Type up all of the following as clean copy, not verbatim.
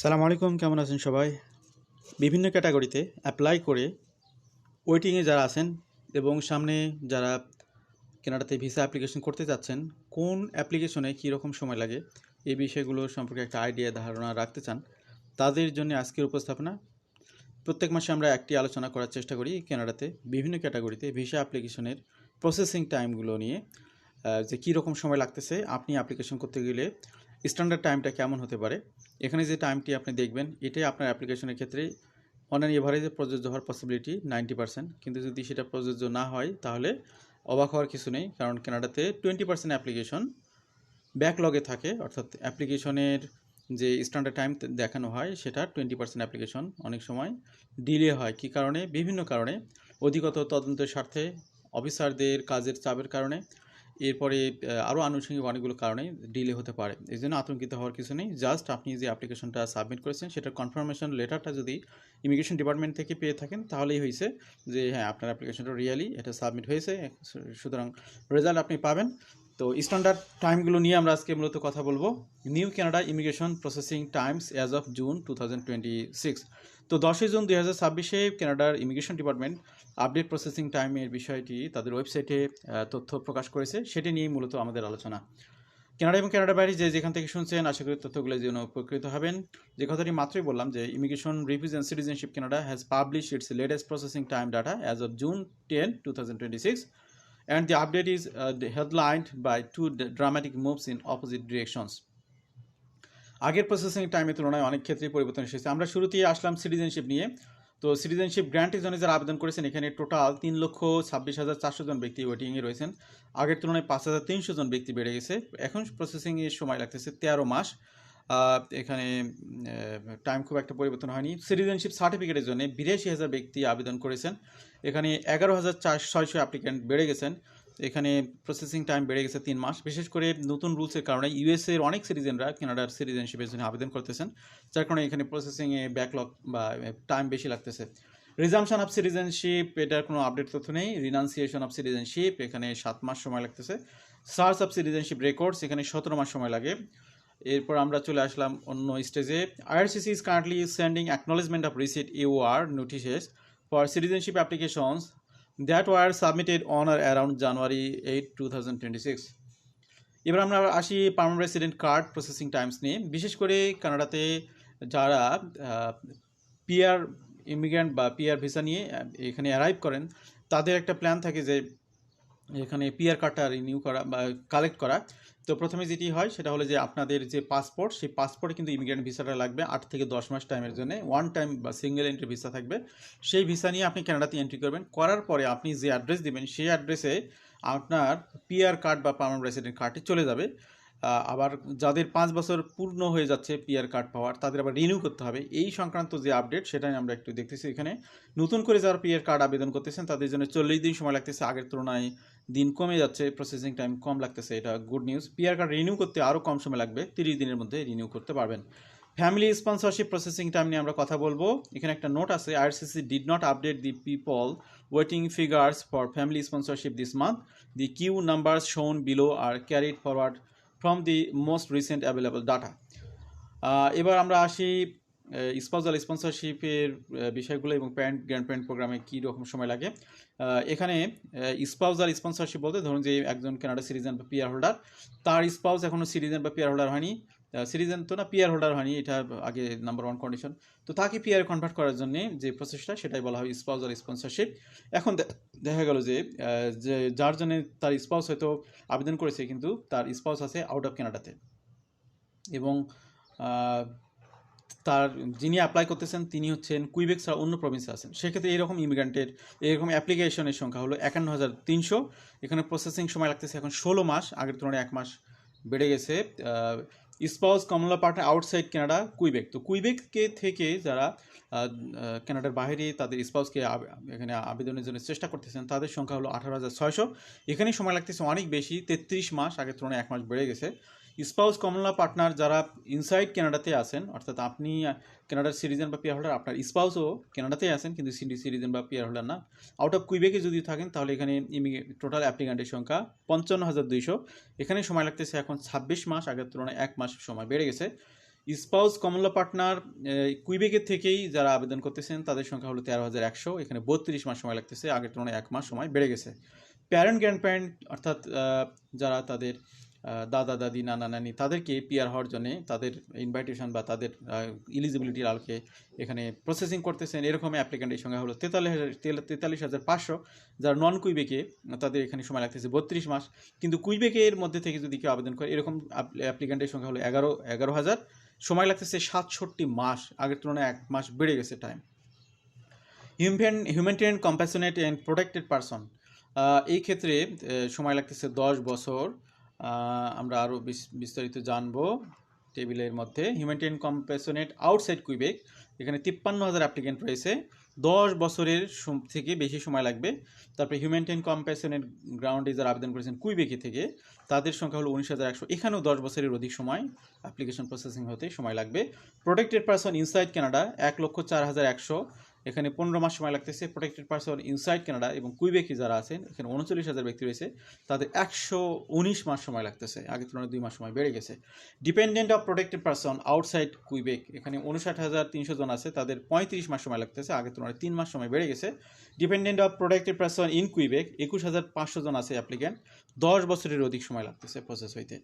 সালাম আলাইকুম, কেমন আছেন সবাই? বিভিন্ন ক্যাটাগরিতে অ্যাপ্লাই করে ওয়েটিংয়ে যারা আছেন এবং সামনে যারা কানাডাতে ভিসা অ্যাপ্লিকেশন করতে যাচ্ছেন, কোন অ্যাপ্লিকেশনে কীরকম সময় লাগে এই বিষয়গুলো সম্পর্কে একটা আইডিয়া ধারণা রাখতে চান, তাদের জন্য আজকের উপস্থাপনা। প্রত্যেক মাসে আমরা একটি আলোচনা করার চেষ্টা করি কানাডাতে বিভিন্ন ক্যাটাগরিতে ভিসা অ্যাপ্লিকেশনের প্রসেসিং টাইমগুলো নিয়ে, যে কীরকম সময় লাগতেছে, আপনি অ্যাপ্লিকেশন করতে গেলে স্ট্যান্ডার্ড টাইমটা কেমন হতে পারে। এখানে যে টাইমটি আপনি দেখবেন এটাই আপনার অ্যাপ্লিকেশনের ক্ষেত্রে অন অ্যান এভারেজে প্রযোজ্য হওয়ার পসিবিলিটি 90%, কিন্তু যদি সেটা প্রযোজ্য না হয় তাহলে অবাক হওয়ার কিছু নেই, কারণ কানাডাতে 20% অ্যাপ্লিকেশন ব্যাকলগে থাকে, অর্থাৎ অ্যাপ্লিকেশনের যে স্ট্যান্ডার্ড টাইম দেখানো হয় সেটা 20% অ্যাপ্লিকেশন অনেক সময় ডিলে হয়। কী কারণে? বিভিন্ন কারণে, অধিকতর তদন্তের স্বার্থে, অফিসারদের কাজের চাপের কারণে, এরপরে আরও আনুষঙ্গিক অনেকগুলো কারণে ডিলে হতে পারে। এই জন্য আতঙ্কিত হওয়ার কিছু নেই। জাস্ট আপনি যে অ্যাপ্লিকেশনটা সাবমিট করেছেন সেটার কনফার্মেশন লেটারটা যদি ইমিগ্রেশন ডিপার্টমেন্ট থেকে পেয়ে থাকেন তাহলেই হয়েছে যে হ্যাঁ, আপনার অ্যাপ্লিকেশনটা রিয়েলি এটা সাবমিট হয়েছে, সুতরাং রেজাল্ট আপনি পাবেন। তো স্ট্যান্ডার্ড টাইমগুলো নিয়ে আমরা আজকে মূলত কথা বলবো। New Canada immigration processing Times as of June 2026। তো 10 জুন 2026 কানাডার ইমিগ্রেশন ডিপার্টমেন্ট আপডেট প্রসেসিং টাইমের বিষয়টি তাদের ওয়েবসাইটে তথ্য প্রকাশ করেছে, সেটি নিয়েই মূলত আমাদের আলোচনা। কানাডা এবং কানাডার বাইরে যেখান থেকে শুনছেন, আশা করি তথ্যগুলো যেন উপকৃত হবেন। যে কথাটি মাত্রই বললাম যে immigration refugees and citizenship Canada has publish its latest processing time data as of June 10, 2026, and the update is headlined by two dramatic moves in opposite directions. আগের প্রসেসিং টাইমের তুলনায় অনেক ক্ষেত্রেই পরিবর্তন এসেছে। আমরা শুরুতেই আসলাম সিটিজেনশিপ নিয়ে। তো সিটিজেনশিপ গ্র্যান্টের জন্য যারা আবেদন করেছেন, এখানে টোটাল 3,26,400 জন ব্যক্তি ওয়েটিংয়ে রয়েছেন। আগের তুলনায় 5,300 জন ব্যক্তি বেড়ে গেছে। এখন প্রসেসিংয়ের সময় লাগতেছে 13 মাস। এখানে টাইম খুব একটা পরিবর্তন হয়নি। সিটিজেনশিপ সার্টিফিকেটের জন্য 82,000 ব্যক্তি আবেদন করেছেন। এখানে 11,600 অ্যাপ্লিক্যান্ট বেড়ে গেছেন। এখানে প্রসেসিং টাইম বেড়ে গেছে 3 মাস। বিশেষ করে নতুন রুলসের কারণে ইউএসএর অনেক সিটিজেনরা কানাডার সিটিজেনশিপের জন্য আবেদন করতেছেন, যার কারণে এখানে প্রসেসিংয়ে ব্যাকলগ বা টাইম বেশি লাগতেছে। রিজামশন অফ সিটিজেনশিপ, এটার কোনো আপডেট তথ্য নেই। রিনাউন্সিয়েশন অফ সিটিজেনশিপ, এখানে 7 মাস সময় লাগতেছে। সার্চ অফ সিটিজেনশিপ রেকর্ডস, এখানে 17 মাস সময় লাগে। এরপর আমরা চলে আসলাম অন্য স্টেজে। IRCC is currently sending acknowledgement of receipt EOR notices for citizenship applications that were submitted on or around January 8, 2026. এবার আমরা আসি permanent resident card processing Times নিয়ে। বিশেষ করে কানাডাতে যারা পিআর ইমিগ্রেন্ট বা পিআর ভিসা নিয়ে এখানে অ্যারাইভ করেন, তাদের একটা প্ল্যান থাকে যে এখানে পিআর কার্ডটা রিনিউ করা বা কালেক্ট করা। তো প্রথমে যেটি হয় সেটা হলো যে আপনাদের যে পাসপোর্ট, সেই পাসপোর্টে কিন্তু ইমিগ্রেন্ট ভিসাটা লাগবে 8 থেকে 10 মাস টাইমের জন্য। ওয়ান টাইম বা সিঙ্গেল এন্ট্রি ভিসা থাকবে। সেই ভিসা নিয়ে আপনি কানাডাতে এন্ট্রি করবেন। করার পরে আপনি যে অ্যাড্রেস দেবেন সেই অ্যাড্রেসে আপনার পিআর কার্ড বা পার্মানেন্ট রেসিডেন্ট কার্ডটি চলে যাবে। আবার যাদের 5 বছর পূর্ণ হয়ে যাচ্ছে পিআর কার্ড পাওয়ার, তাদের আবার রিনিউ করতে হবে। এই সংক্রান্ত যে আপডেট সেটাই আমরা একটু দেখতেছি। এখানে নতুন করে যারা পিআর কার্ড আবেদন করতেছেন তাদের জন্য 40 দিন সময় লাগতেছে, আগের তুলনায় দিন কমে যাচ্ছে, প্রসেসিং টাইম কম লাগতেছে, এটা good news. PR card renew করতে আরও কম সময় লাগবে, 30 দিনের মধ্যে রিনিউ করতে পারবেন। ফ্যামিলি স্পন্সরশিপ প্রসেসিং টাইম নিয়ে আমরা কথা বলবো। এখানে একটা নোট আছে, IRCC did not update the people waiting figures for family sponsorship this month. The queue numbers shown below are carried forward from the most recent available data. এবার আমরা আসি স্পাউজাল স্পন্সরশিপের বিষয়গুলো এবং গ্র্যান্ড প্যারেন্ট প্রোগ্রামে কী রকম সময় লাগে। এখানে স্পাউজাল স্পন্সরশিপ বলতে ধরুন যে একজন কানাডা সিটিজেন বা পিআর হোল্ডার, তার স্পাউস এখনও সিটিজেন বা পিআর হোল্ডার হয়নি, সিটিজেন তো না, পিআর হোল্ডার হয়নি, এটা আগে নাম্বার 1 কন্ডিশন। তো তাকে পিআর কনভার্ট করার জন্য যে প্রসেসটা সেটাই বলা হয় স্পাউজাল স্পন্সরশিপ। এখন দেখা গেল যে যার জন্য তার স্পাউস হয়তো আবেদন করেছে কিন্তু তার স্পাউস আছে আউট অফ কানাডাতে, এবং তার যিনি অ্যাপ্লাই করতেছেন তিনি হচ্ছেন কুইবেক ছাড়া অন্য প্রভিন্সে আছেন। সেক্ষেত্রে এরকম ইমিগ্রেন্টের এরকম অ্যাপ্লিকেশনের সংখ্যা হলো 51,300। এখানে প্রসেসিং সময় লাগতেছে এখন 16 মাস, আগের তুলনায় 1 মাস বেড়ে গেছে। স্পাউস কমলা পার্টনার আউটসাইড কানাডা কুইবেক, তো কুইবেককে থেকে যারা কানাডার বাইরে তাদের স্পাউসকে এখানে আবেদনের জন্য চেষ্টা করতেছেন তাদের সংখ্যা হলো 18,600। এখানে সময় লাগতেছে অনেক বেশি, 33 মাস, আগের তুলনায় 1 মাস বেড়ে গেছে। স্পাউস কমলা পার্টনার যারা ইনসাইড কানাডাতে আছেন, অর্থাৎ আপনি কানাডার সিটিজেন বা পিআর হোল্ডার, আপনার স্পাউসও কানাডাতেই আছেন কিন্তু সিটিজেন বা পিআর হোল্ডার না, আউট অফ কুইবেকে যদি থাকেন তাহলে এখানে টোটাল অ্যাপ্লিক্যান্টের সংখ্যা 55,200। এখানে সময় লাগতেছে এখন 26 মাস, আগের তুলনায় 1 মাস সময় বেড়ে গেছে। স্পাউস কমন ল পার্টনার কুইবেকের থেকেই যারা আবেদন করতেছেন তাদের সংখ্যা হলো 13,100, এখানে 32 মাস সময় লাগতেছে, আগের তুলনায় 1 মাস সময় বেড়ে গেছে। প্যারেন্ট গ্র্যান্ড প্যারেন্ট অর্থাৎ যারা তাদের দাদা দাদি নানা নানি তাদেরকে পিআর হওয়ার জন্যে তাদের ইনভাইটেশন বা তাদের ইলিজিবিলিটির আলোকে এখানে প্রসেসিং করতেছেন, এরকম অ্যাপ্লিক্যান্টের সংখ্যা হলো 43,500। যারা নন কুইবেকে তাদের এখানে সময় লাগতেছে 32 মাস। কিন্তু কুইবেকের মধ্যে থেকে যদি কেউ আবেদন করে এরকম অ্যাপ্লিক্যান্টের সংখ্যা হলো 11,000, সময় লাগতেছে 67 মাস, আগের তুলনায় 1 মাস বেড়ে গেছে time. Humanitarian compassionate and protected person, এই ক্ষেত্রে সময় লাগতেছে 10 বছর। আমরা আরও বিস্তারিত জানবো টেবিলের মধ্যে। হিউম্যানিটেরিয়ান কম্প্যাশনেট আউটসাইড কুইবেক, এখানে 53,000 অ্যাপ্লিকেন্ট রয়েছে, 10 বছরের থেকে বেশি সময় লাগবে। তারপরে হিউম্যানিটেরিয়ান কম্প্যাশনেট গ্রাউন্ডে যারা আবেদন করেছেন কুইবেকে থেকে তাদের সংখ্যা হলো 19,100, এখানেও 10 বছরের অধিক সময় অ্যাপ্লিকেশন প্রসেসিং হতে সময় লাগবে। প্রোটেক্টেড পারসন ইনসাইড কানাডা 1,04,100, এখানে 15 মাস সময় লাগতেছে। প্রোটেক্টেড পারসন ইনসাইড কানাডা এবং কুইবেকে যারা আছেন এখানে 39,000 ব্যক্তি রয়েছে, তাদের 119 মাস সময় লাগতেছে, আগের তুলনায় 2 মাস সময় বেড়ে গেছে। Dependent of protected person outside Quebec, এখানে 59,300 জন আছে, তাদের 35 মাস সময় লাগতেছে, আগের তুলনায় 3 মাস সময় বেড়ে গেছে। Dependent of protected person in Quebec 21,500 জন আছে অ্যাপ্লিক্যান্ট, 10 বছরের অধিক সময় লাগতেছে প্রসেস হইতে।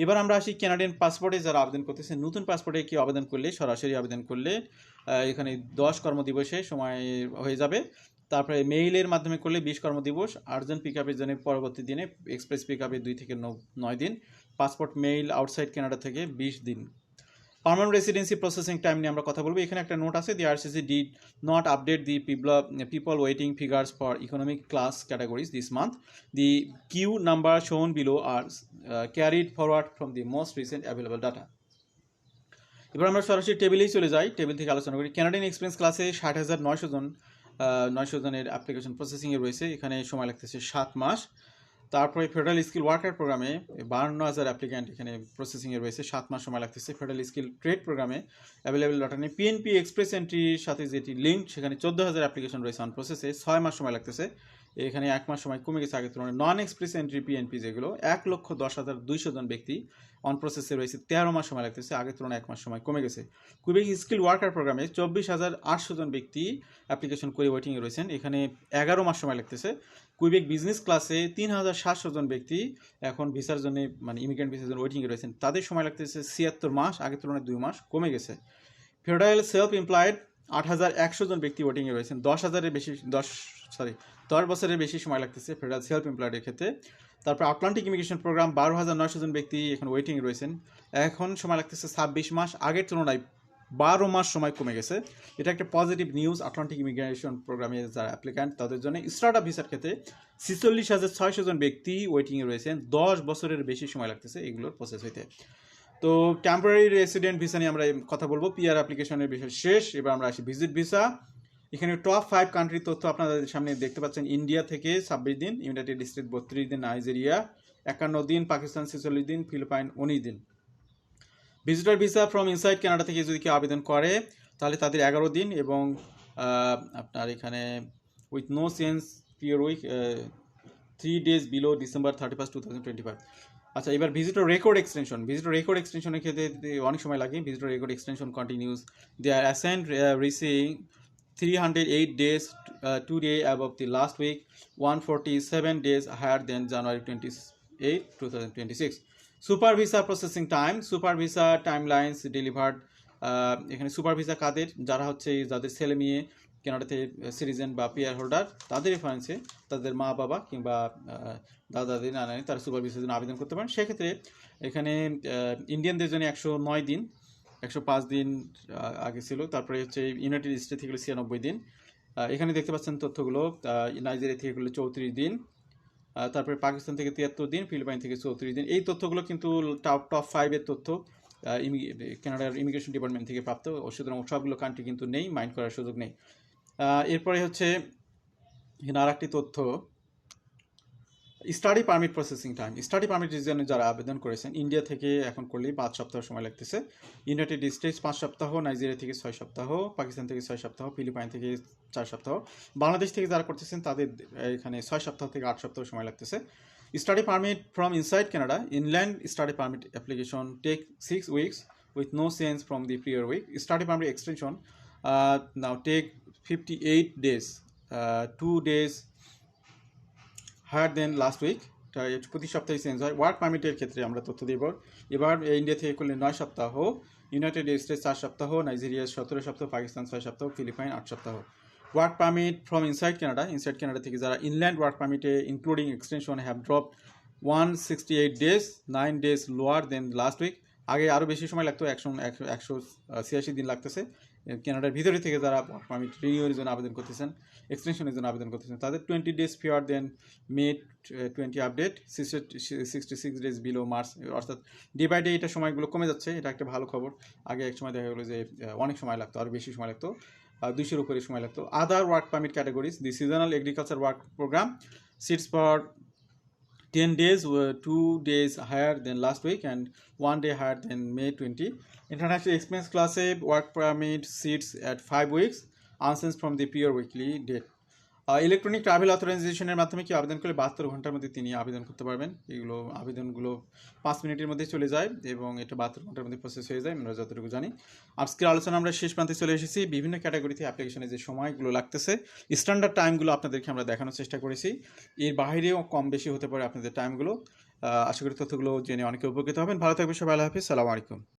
এবার আমরা আসি কানাডিয়ান পাসপোর্টে যারা আবেদন করতেছে। নতুন পাসপোর্টে কেউ আবেদন করলে, সরাসরি আবেদন করলে এখানে 10 কর্মদিবসে সময় হয়ে যাবে। তারপরে মেইলের মাধ্যমে করলে 20 কর্মদিবস, আর্জেন্ট পিক আপের জন্য পরবর্তী দিনে, এক্সপ্রেস পিক আপে 2 থেকে 9 দিন, পাসপোর্ট মেইল আউটসাইড কানাডা থেকে 20 দিন। পার্মানেন্ট রেসিডেন্সি প্রসেসিং টাইম নিয়ে আমরা কথা বলবো। এখানে একটা নোট আছে, the IRCC did not update the people waiting figures for economic class categories this month. The queue number shown below are carried forward from the most recent available data. এবার আমরা সরাসরি টেবিলেই চলে যাই, টেবিল থেকে আলোচনা করি। Canadian experience ক্লাসে 60,900 জনের অ্যাপ্লিকেশন প্রসেসিংয়ে রয়েছে, এখানে সময় লাগতেছে 7 মাস। তারপরে ফেডারেল স্কিল ওয়ার্কার প্রোগ্রামে 52,000 অ্যাপ্লিক্যান্ট এখানে প্রসেসিংয়ে রয়েছে, 7 মাস সময় লাগতেছে। ফেডারেল স্কিল ট্রেড প্রোগ্রামে অ্যাভেলেবেল ডাটা নেই। পিএনপি এক্সপ্রেস এন্ট্রির সাথে যেটি লিঙ্ক, সেখানে 14,000 অ্যাপ্লিকেশন রয়েছে অন প্রসেসে, 6 মাস সময় লাগতেছে, এখানে 1 মাস সময় কমে গেছে আগের তুলনায়। নন এক্সপ্রেস এন্ট্রি পিএনপি যেগুলো 1,10,200 জন ব্যক্তি অন প্রসেসে রয়েছে, 13 মাস সময় লাগতেছে, আগের তুলনায় 1 মাস সময় কমে গেছে। কুইবেক স্কিল ওয়ার্কার প্রোগ্রামে 24,800 জন ব্যক্তি অ্যাপ্লিকেশন করে ওয়েটিংয়ে রয়েছেন, এখানে 11 মাস সময় লাগতেছে। কুইবেক বিজনেস ক্লাসে 3,700 জন ব্যক্তি এখন ভিসার জন্য, মানে ইমিগ্রেন্ট ভিসার জন্য ওয়েটিংয়ে রয়েছেন, তাদের সময় লাগতেছে 76 মাস, আগের তুলনায় 2 মাস কমে গেছে। ফেডারেল সেলফ এমপ্লয়েড 8,100 জন ব্যক্তি ওয়েটিংয়ে রয়েছেন, 10 বছরের বেশি সময় লাগতেছে ফেডারেল সেলফ এমপ্লয়েডের ক্ষেত্রে। তারপর আটলান্টিক ইমিগ্রেশন প্রোগ্রাম 12,900 জন ব্যক্তি এখন ওয়েটিংয়ে রয়েছেন, এখন সময় লাগতেছে 26 মাস, আগের তুলনায় 12 মাস সময় কমে গেছে। এটা একটা পজিটিভ নিউজ আটলান্টিক ইমিগ্রেশন প্রোগ্রামে যারা অ্যাপ্লিক্যান্ট তাদের জন্য। স্টার্ট আপ ভিসার ক্ষেত্রে 46,600 জন ব্যক্তি ওয়েটিংয়ে রয়েছেন, 10 বছরের বেশি সময় লাগতেছে এগুলোর প্রসেস হইতে। তো টেম্পোরারি রেসিডেন্ট ভিসা নিয়ে আমরা কথা বলবো, পিআর অ্যাপ্লিকেশনের বিষয় শেষ। এবার আমরা আসি ভিজিট ভিসা। এখানে টপ 5 কান্ট্রির তথ্য আপনাদের সামনে দেখতে পাচ্ছেন। ইন্ডিয়া থেকে 26 দিন, ইউনাইটেড স্টেট 32 দিন, নাইজেরিয়া 51 দিন, পাকিস্তান 46 দিন, ফিলিপাইন 19 দিন। Visitor visa from inside Canada থেকে যদি কেউ আবেদন করে তাহলে তাদের 11 দিন, এবং আপনার এখানে with no change prior week 3 days below December 31, 2025। আচ্ছা, এবার visitor record extension. Visitor record এক্সটেনশনের ক্ষেত্রে অনেক সময় লাগে। Visitor record extension continues, they are assent receiving 308 days 2 days above the last week, 147 days higher than January 28, 2026. Super visa processing time, super visa timelines delivered. এখানে super visa কাদের, যারা হচ্ছে যাদের ছেলে মেয়ে কানাডাতে সিটিজেন বা পিআর হোল্ডার, তাদের রেফারেন্সে তাদের মা বাবা কিংবা দাদা দাদি নানা নানি তারা সুপার ভিসার জন্য আবেদন করতে পারেন। সেক্ষেত্রে এখানে ইন্ডিয়ানদের জন্য 109 দিন, 105 দিন আগে ছিল। তারপরে হচ্ছে ইউনাইটেড স্টেট থেকে 96 দিন। এখানে দেখতে পাচ্ছেন তথ্যগুলো। নাইজেরিয়া থেকে করলে 34 দিন, তারপরে পাকিস্তান থেকে 73 দিন, ফিলিপাইন থেকে 34 দিন। এই তথ্যগুলো কিন্তু টপ 5-এর তথ্য কানাডার ইমিগ্রেশন ডিপার্টমেন্ট থেকে প্রাপ্ত, সুতরাং সবগুলো কান্ট্রি কিন্তু নেই, মাইন্ড করার সুযোগ নেই। এরপরে হচ্ছে এখানে আর একটি তথ্য, study permit processing time. Study পারমিটের জন্য যারা আবেদন করেছেন ইন্ডিয়া থেকে এখন করলেই 5 সপ্তাহ সময় লাগতেছে, ইউনাইটেড স্টেটস 5 সপ্তাহ, নাইজেরিয়া থেকে 6 সপ্তাহ, পাকিস্তান থেকে 6 সপ্তাহ, ফিলিপাইন থেকে 4 সপ্তাহ, বাংলাদেশ থেকে যারা করতেছেন তাদের এখানে 6 সপ্তাহ থেকে 8 সপ্তাহ সময় লাগতেছে। Study permit from inside Canada, inland study permit application take 6 weeks, with no change from the prior week. Study permit extension now take 58 days, 2 days higher than last week. প্রতি সপ্তাহে চেঞ্জ হয়। ওয়ার্ক পারমিটের ক্ষেত্রে আমরা তথ্য দেব। এবার India থেকে করলে 9 সপ্তাহ, ইউনাইটেড স্টেটস 4 সপ্তাহ, নাইজেরিয়া 17 সপ্তাহ, পাকিস্তান 6 সপ্তাহ, ফিলিপাইন 8 সপ্তাহ। Work permit from inside Canada থেকে যারা ইনল্যান্ড ওয়ার্ক পারমিটে including extension have drop 168 days, 9 days lower than last week. আগে আরও বেশি সময় লাগতো, 186 দিন লাগতেছে। কানাডার ভিতরে থেকে যারা ওয়ার্ক পারমিট রিনিউয়ের জন্য আবেদন করতেছেন, এক্সটেনশনের জন্য আবেদন করতেছেন, তাদের 20 days ফিয়ার দেন মে 20 আপডেট, 66 days বিলো মার্চ। অর্থাৎ ডে বাই ডে এটা সময়গুলো কমে যাচ্ছে, এটা একটা ভালো খবর। আগে এক সময় দেখা গেলো যে অনেক সময় লাগতো, আরও বেশি সময় লাগতো, 200-এর উপরে সময় লাগতো। Other work permit categories, the seasonal agriculture work program sits for 10 days, 2 days higher than last week and 1 day higher than May 20. International expense class A work permit sits at 5 weeks, unchanged from the prior weekly date. Electronic travel অথরাইজেশনের মাধ্যমে কি আবেদন করলে 72 ঘন্টার মধ্যে তিনি আবেদন করতে পারবেন। এগুলো আবেদনগুলো 5 মিনিটের মধ্যে চলে যায় এবং এটা 72 ঘন্টার মধ্যে প্রসেস হয়ে যায়, আমরা যতটুকু জানি। আজকের আলোচনা আমরা শেষ প্রান্তে চলে এসেছি। বিভিন্ন ক্যাটাগরিতে অ্যাপ্লিকেশনে যে সময়গুলো লাগতেছে, স্ট্যান্ডার্ড টাইমগুলো আপনাদেরকে আমরা দেখানোর চেষ্টা করেছি। এর বাইরেও কম বেশি হতে পারে আপনাদের টাইমগুলো। আশা করি তথ্যগুলো জেনে অনেকে উপকৃত হবেন। ভালো থাকবেন সবাই, আল্লাহ হাফিজ, সালামু আলাইকুম।